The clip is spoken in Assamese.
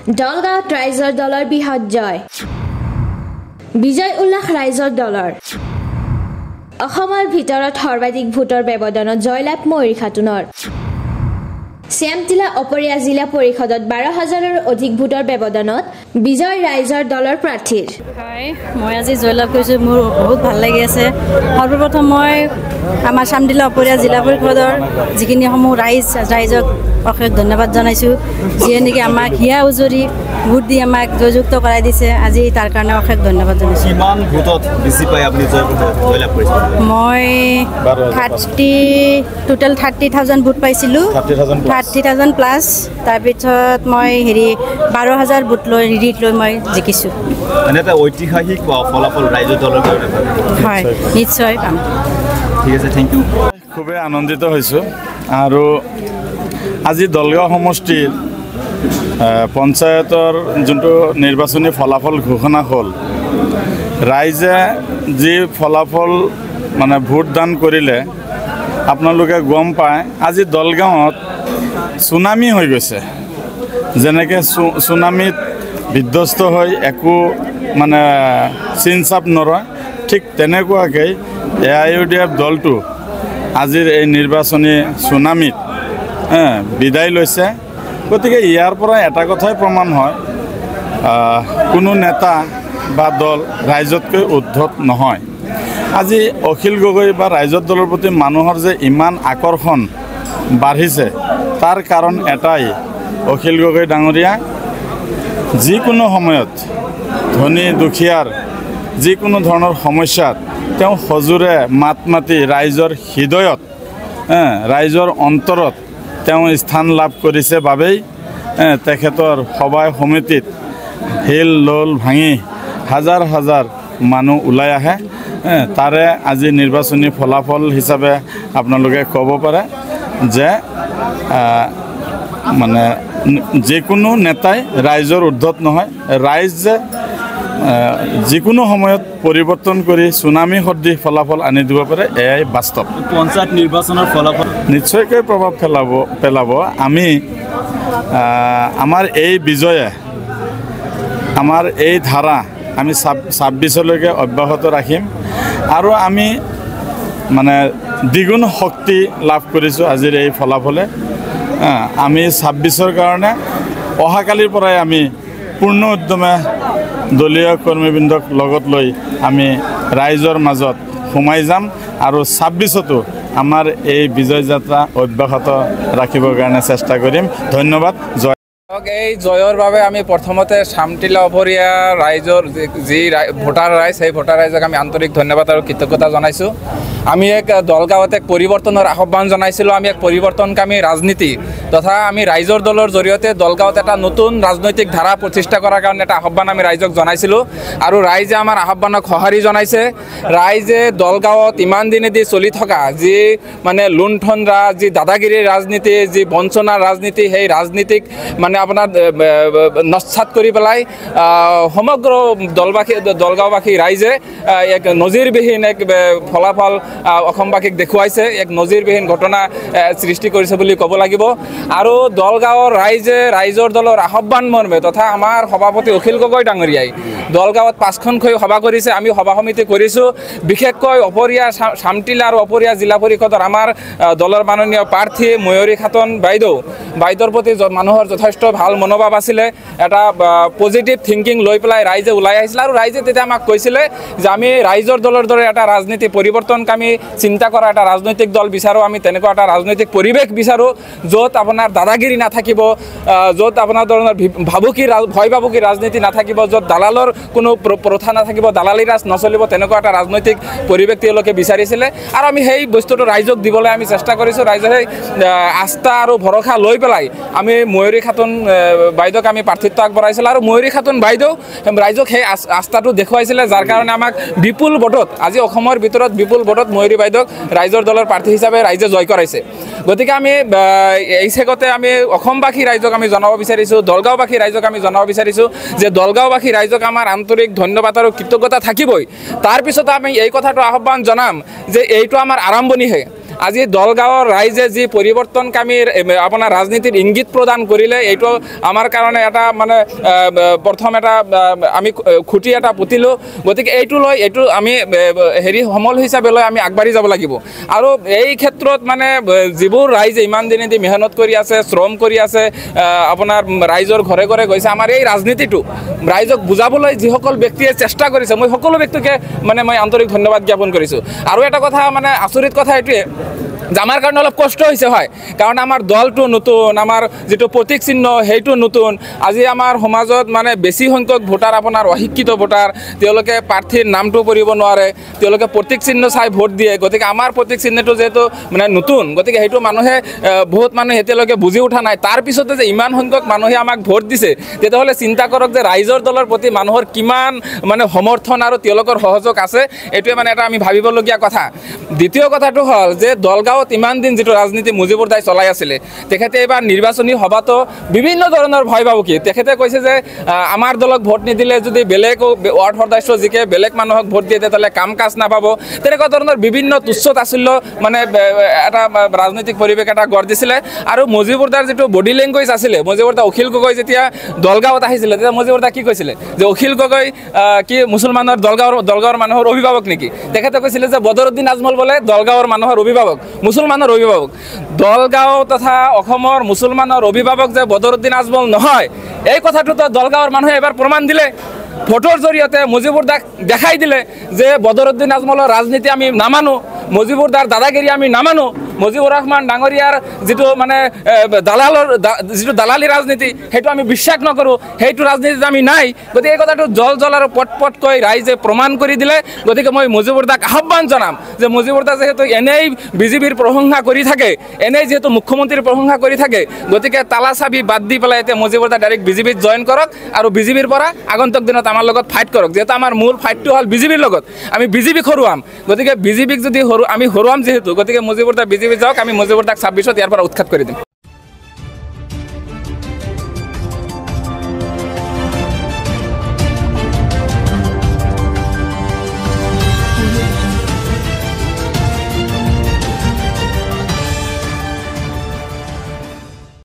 দলগাঁৱত ৰাইজৰ দলৰ বৃহৎ জয় বিজয় উল্লাস ৰাইজৰ দলৰ অসমৰ ভিতৰত সৰ্বাধিক ভোটৰ ব্যৱধানত জয়লাভ ময়ূৰী খাতুনৰ শ্যামটিলা অপৰীয়া জিলা পৰিষদত 12,000ৰ অধিক ভোটৰ ব্যৱধানত বিজয় ৰাইজৰ দলৰ প্ৰাৰ্থীৰ হয় মই আজি জয়লাভ কৰিছোঁ মোৰ বহুত ভাল লাগি আছে সৰ্বপ্ৰথম মই আমাৰ শ্যামটিলা অপৰীয়া জিলা পৰিষদৰ যিখিনি সমূহ ৰাইজক অশেষ ধন্যবাদ জনাইছোঁ যিয়ে নেকি আমাক হিয়া উজৰি ভোট দি আমাক জয়যুক্ত কৰাই দিছে আজি তাৰ কাৰণে অশেষ ধন্যবাদ জনাইছোঁ কিমান ভোটত বেছি পাই আপুনি জয়লাভ কৰিছে মই টোটেল 30,000 ভোট পাইছিলোঁ 30,000 প্লাছ তাৰপিছত মই 12,000 ভোট লৈ মই জিকিছোঁ এটা ঐতিহাসিক ফলাফল ৰাইজৰ দলৰ কাৰণে হয় নিশ্চয় পাম ঠিক আছে থেংক ইউ খুবেই আনন্দিত হৈছোঁ আৰু আজি দলগাঁও সমষ্টিৰ পঞ্চায়তৰ যোনটো নিৰ্বাচনী ফলাফল ঘোষণা হ'ল ৰাইজে যি ফলাফল মানে ভোটদান কৰিলে আপোনালোকে গম পায় আজি দলগাঁৱত চুনামি হৈ গৈছে যেনেকৈ চুনামিত বিধ্বস্ত হৈ একো মানে চিনচাপ নৰয় ঠিক তেনেকুৱাকৈ AIUDF দলটো আজিৰ এই নিৰ্বাচনী চুনামিত বিদায় লৈছে গতিকে ইয়াৰ পৰা এটা কথাই প্ৰমাণ হয় কোনো নেতা বা দল ৰাইজতকৈ উদ্ধত নহয় আজি অখিল গগৈ বা ৰাইজৰ দলৰ প্ৰতি মানুহৰ যে ইমান আকৰ্ষণ বাঢ়িছে তাৰ কাৰণ এটাই অখিল গগৈ ডাঙৰীয়া যিকোনো সময়ত ধনী দুখীয়াৰ যিকোনো ধৰণৰ সমস্যাত তেওঁ সজোৰে মাত মাতি ৰাইজৰ হৃদয়ত ৰাইজৰ অন্তৰত তেওঁ স্থান লাভ কৰিছে বাবেই তেখেতৰ সভা সমিতিত হিল লোল ভাঙি হাজাৰ হাজাৰ মানুহ ওলাই আহে তাৰে আজি নিৰ্বাচনী ফলাফল হিচাপে আপোনালোকে ক'ব পাৰে যে মানে যিকোনো নেতাই ৰাইজৰ উদ্ধত নহয় ৰাইজ যে যিকোনো সময়ত পৰিৱৰ্তন কৰি চুনামি সদৃশ ফলাফল আনি দিব পাৰে এয়াই বাস্তৱ পঞ্চায়ত নিৰ্বাচনৰ ফলাফল নিশ্চয়কৈ প্ৰভাৱ পেলাব আমি আমাৰ এই বিজয়ে আমাৰ এই ধাৰা আমি 26লৈকে অব্যাহত ৰাখিম আৰু আমি মানে দ্বিগুণ শক্তি লাভ কৰিছোঁ আজিৰ এই ফলাফলে আমি 26ৰ কাৰণে অহাকালিৰ পৰাই আমি পূৰ্ণ উদ্যমে দলীয় কৰ্মীবৃন্দক লগত লৈ আমি ৰাইজৰ মাজত সোমাই যাম আৰু 26তো আমাৰ এই বিজয় যাত্ৰা অব্যাহত ৰাখিবৰ কাৰণে চেষ্টা কৰিম ধন্যবাদ জয় এই জয়ৰ বাবে আমি প্ৰথমতে শ্যামটিলা অপৰীয়া ৰাইজৰ যি ভোটাৰ ৰাইজ সেই ভোটাৰ ৰাইজক আমি আন্তৰিক ধন্যবাদ আৰু কৃতজ্ঞতা জনাইছোঁ আমি এক দলগাঁৱত এক পৰিৱৰ্তনৰ আহ্বান জনাইছিলোঁ আমি এক পৰিৱৰ্তনকামী ৰাজনীতি তথা আমি ৰাইজৰ দলৰ জৰিয়তে দলগাঁৱত এটা নতুন ৰাজনৈতিক ধাৰা প্ৰতিষ্ঠা কৰাৰ কাৰণে এটা আহ্বান আমি ৰাইজক জনাইছিলোঁ আৰু ৰাইজে আমাৰ আহ্বানক সঁহাৰি জনাইছে ৰাইজে দলগাঁৱত ইমান দিনেদি চলি থকা যি মানে লুণ্ঠন যি দাদাগিৰিৰ ৰাজনীতি যি বঞ্চনাৰ ৰাজনীতি সেই ৰাজনীতিক মানে আপোনাৰ নস্যাৎ কৰি পেলাই সমগ্ৰ দলগাঁওবাসী ৰাইজে এক নজিৰবিহীন এক ফলাফল অসমবাসীক দেখুৱাইছে এক নজিৰবিহীন ঘটনা সৃষ্টি কৰিছে বুলি ক'ব লাগিব আৰু দলগাঁৱৰ ৰাইজৰ দলৰ আহ্বান মৰ্মে তথা আমাৰ সভাপতি অখিল গগৈ ডাঙৰীয়াই দলগাঁৱত 5খনকৈ সভা কৰিছে আমি সভা সমিতি কৰিছোঁ বিশেষকৈ অপৰীয়া শ্যামটিলা আৰু অপৰীয়া জিলা পৰিষদৰ আমাৰ দলৰ মাননীয় প্ৰাৰ্থী ময়ূৰী খাতুন বাইদেউৰ প্ৰতি মানুহৰ যথেষ্ট ভাল মনোভাৱ আছিলে এটা পজিটিভ থিংকিং লৈ পেলাই ৰাইজে ওলাই আহিছিলে আৰু ৰাইজে তেতিয়া আমাক কৈছিলে যে আমি ৰাইজৰ দলৰ দৰে এটা ৰাজনীতি পৰিৱৰ্তনকামী চিন্তা কৰা এটা ৰাজনৈতিক দল বিচাৰোঁ আমি তেনেকুৱা এটা ৰাজনৈতিক পৰিৱেশ বিচাৰোঁ য'ত আপোনাৰ দাদাগিৰি নাথাকিব য'ত আপোনাৰ ধৰণৰ ভয় ভাবুকি ৰাজনীতি নাথাকিব য'ত দালালৰ কোনো প্ৰথা নাথাকিব দালালি ৰাজ নচলিব তেনেকুৱা এটা ৰাজনৈতিক পৰিৱেশ তেওঁলোকে বিচাৰিছিলে আৰু আমি সেই বস্তুটো ৰাইজক দিবলৈ আমি চেষ্টা কৰিছোঁ ৰাইজৰ সেই আস্থা আৰু ভৰসা লৈ পেলাই আমি ময়ূৰী খাতুন বাইদেউক আমি প্ৰাৰ্থিত্ব আগবঢ়াইছিলোঁ আৰু ময়ূৰী খাতুন বাইদেউ ৰাইজক সেই আস্থাটো দেখুৱাইছিলে যাৰ কাৰণে আমাক বিপুল ভোটত আজি অসমৰ ভিতৰত বিপুল ভোটত ময়ূৰী বাইদেউক ৰাইজৰ দলৰ প্ৰাৰ্থী হিচাপে ৰাইজে জয় কৰাইছে গতিকে আমি এই চেগতে আমি অসমবাসী ৰাইজক আমি জনাব বিচাৰিছোঁ দলগাঁওবাসী ৰাইজক আমি জনাব বিচাৰিছোঁ যে দলগাঁওবাসী ৰাইজক আমাৰ আন্তৰিক ধন্যবাদ আৰু কৃতজ্ঞতা থাকিবই তাৰপিছত আমি এই কথাটো আহ্বান জনাম যে এইটো আমাৰ আৰম্ভণিহে আজি দলগাঁৱৰ ৰাইজে যি পৰিৱৰ্তনকামী আপোনাৰ ৰাজনীতিৰ ইংগিত প্ৰদান কৰিলে এইটো আমাৰ কাৰণে এটা মানে প্ৰথম এটা আমি খুঁটি এটা পুতিলোঁ গতিকে এইটো আমি সমল হিচাপে লৈ আমি আগবাঢ়ি যাব লাগিব আৰু এই ক্ষেত্ৰত মানে যিবোৰ ৰাইজে ইমান দিনেদি মেহনত কৰি আছে শ্ৰম কৰি আছে আপোনাৰ ৰাইজৰ ঘৰে ঘৰে গৈছে আমাৰ এই ৰাজনীতিটো ৰাইজক বুজাবলৈ যিসকল ব্যক্তিয়ে চেষ্টা কৰিছে মই সকলো ব্যক্তিকে মানে মই আন্তৰিক ধন্যবাদ জ্ঞাপন কৰিছোঁ আৰু এটা কথা মানে আচৰিত কথা এইটোৱে যে আমাৰ কাৰণে অলপ কষ্ট হৈছে হয় কাৰণ আমাৰ দলটো নতুন আমাৰ যিটো প্ৰতীক চিহ্ন সেইটো নতুন আজি আমাৰ সমাজত মানে বেছি সংখ্যক ভোটাৰ আপোনাৰ অশিক্ষিত ভোটাৰ তেওঁলোকে প্ৰাৰ্থীৰ নামটো পঢ়িব নোৱাৰে তেওঁলোকে প্ৰতীক চিহ্ন চাই ভোট দিয়ে গতিকে আমাৰ প্ৰতীক চিহ্নটো যেহেতু মানে নতুন গতিকে সেইটো মানুহে বহুত মানুহে এতিয়ালৈকে বুজি উঠা নাই তাৰ পিছতে যে ইমান সংখ্যক মানুহে আমাক ভোট দিছে তেতিয়াহ'লে চিন্তা কৰক যে ৰাইজৰ দলৰ প্ৰতি মানুহৰ কিমান মানে সমৰ্থন আৰু তেওঁলোকৰ সহযোগ আছে এইটোৱে মানে এটা আমি ভাবিবলগীয়া কথা দ্বিতীয় কথাটো হ'ল যে দলগাঁৱত ইমান দিন যিটো ৰাজনীতি মুজিবুৰ দাই চলাই আছিলে তেখেতে এইবাৰ নিৰ্বাচনী সভাতো বিভিন্ন ধৰণৰ ভয় ভাবুকি তেখেতে কৈছে যে আমাৰ দলক ভোট নিদিলে যদি বেলেগ ৱাৰ্ড সদস্য যিকে বেলেগ মানুহক ভোট দিয়ে তেতিয়াহ'লে কাম কাজ নাপাব তেনেকুৱা ধৰণৰ বিভিন্ন তুচ্ছ তাচ্ছিল্য মানে এটা ৰাজনৈতিক পৰিৱেশ এটা গঢ় দিছিলে আৰু মুজিবুৰ দাৰ যিটো বডি লেংগুৱেজ আছিলে মুজিবুৰ দা অখিল গগৈ যেতিয়া দলগাঁৱত আহিছিলে তেতিয়া মুজিবুৰ দা কি কৈছিলে যে অখিল গগৈ কি মুছলমানৰ দলগাঁৱৰ মানুহৰ অভিভাৱক নেকি তেখেতে কৈছিলে যে বদৰুদ্দিন আজমল বোলে দলগাঁৱৰ মানুহৰ অভিভাৱক মুছলমানৰ অভিভাৱক দলগাঁও তথা অসমৰ মুছলমানৰ অভিভাৱক যে বদৰুদ্দিন আজমল নহয় এই কথাটোতো দলগাঁৱৰ মানুহে এবাৰ প্ৰমাণ দিলে ভোটৰ জৰিয়তে মুজিবুৰ দাক দেখাই দিলে যে বদৰুদ্দিন আজমলৰ ৰাজনীতি আমি নামানো মুজিবুৰ দাৰ দাদাগিৰি আমি নামানো মুজিবুৰ ৰহমান ডাঙৰীয়াৰ যিটো মানে যিটো দালালি ৰাজনীতি সেইটো আমি বিশ্বাস নকৰোঁ সেইটো ৰাজনীতিত আমি নাই গতিকে এই কথাটো জল আৰু পটকৈ ৰাইজে প্ৰমাণ কৰি দিলে গতিকে মই মুজিবুৰ দাক আহ্বান জনাম যে মুজিবুৰ দা যিহেতু এনেই বিজেপিৰ প্ৰশংসা কৰি থাকে এনেই যিহেতু মুখ্যমন্ত্ৰীৰ প্ৰশংসা কৰি থাকে গতিকে তালা চাবি বাদ দি পেলাই এতিয়া মুজিবুৰ দা ডাইৰেক্ট বিজেপিত জইন কৰক আৰু বিজেপিৰ পৰা আগন্তুক দিনত আমাৰ লগত ফাইট কৰক যিহেতু আমাৰ মূল ফাইটটো হ'ল বিজেপিৰ লগত আমি বিজেপিক হৰুৱাম গতিকে বিজেপিক যদি আমি হৰুৱাম যিহেতু গতিকে মুজিবুৰ দা বিজেপি যাওক আমি মুজিবুৰ দাক 26ত ইয়াৰ পৰা উৎখাত কৰি দিম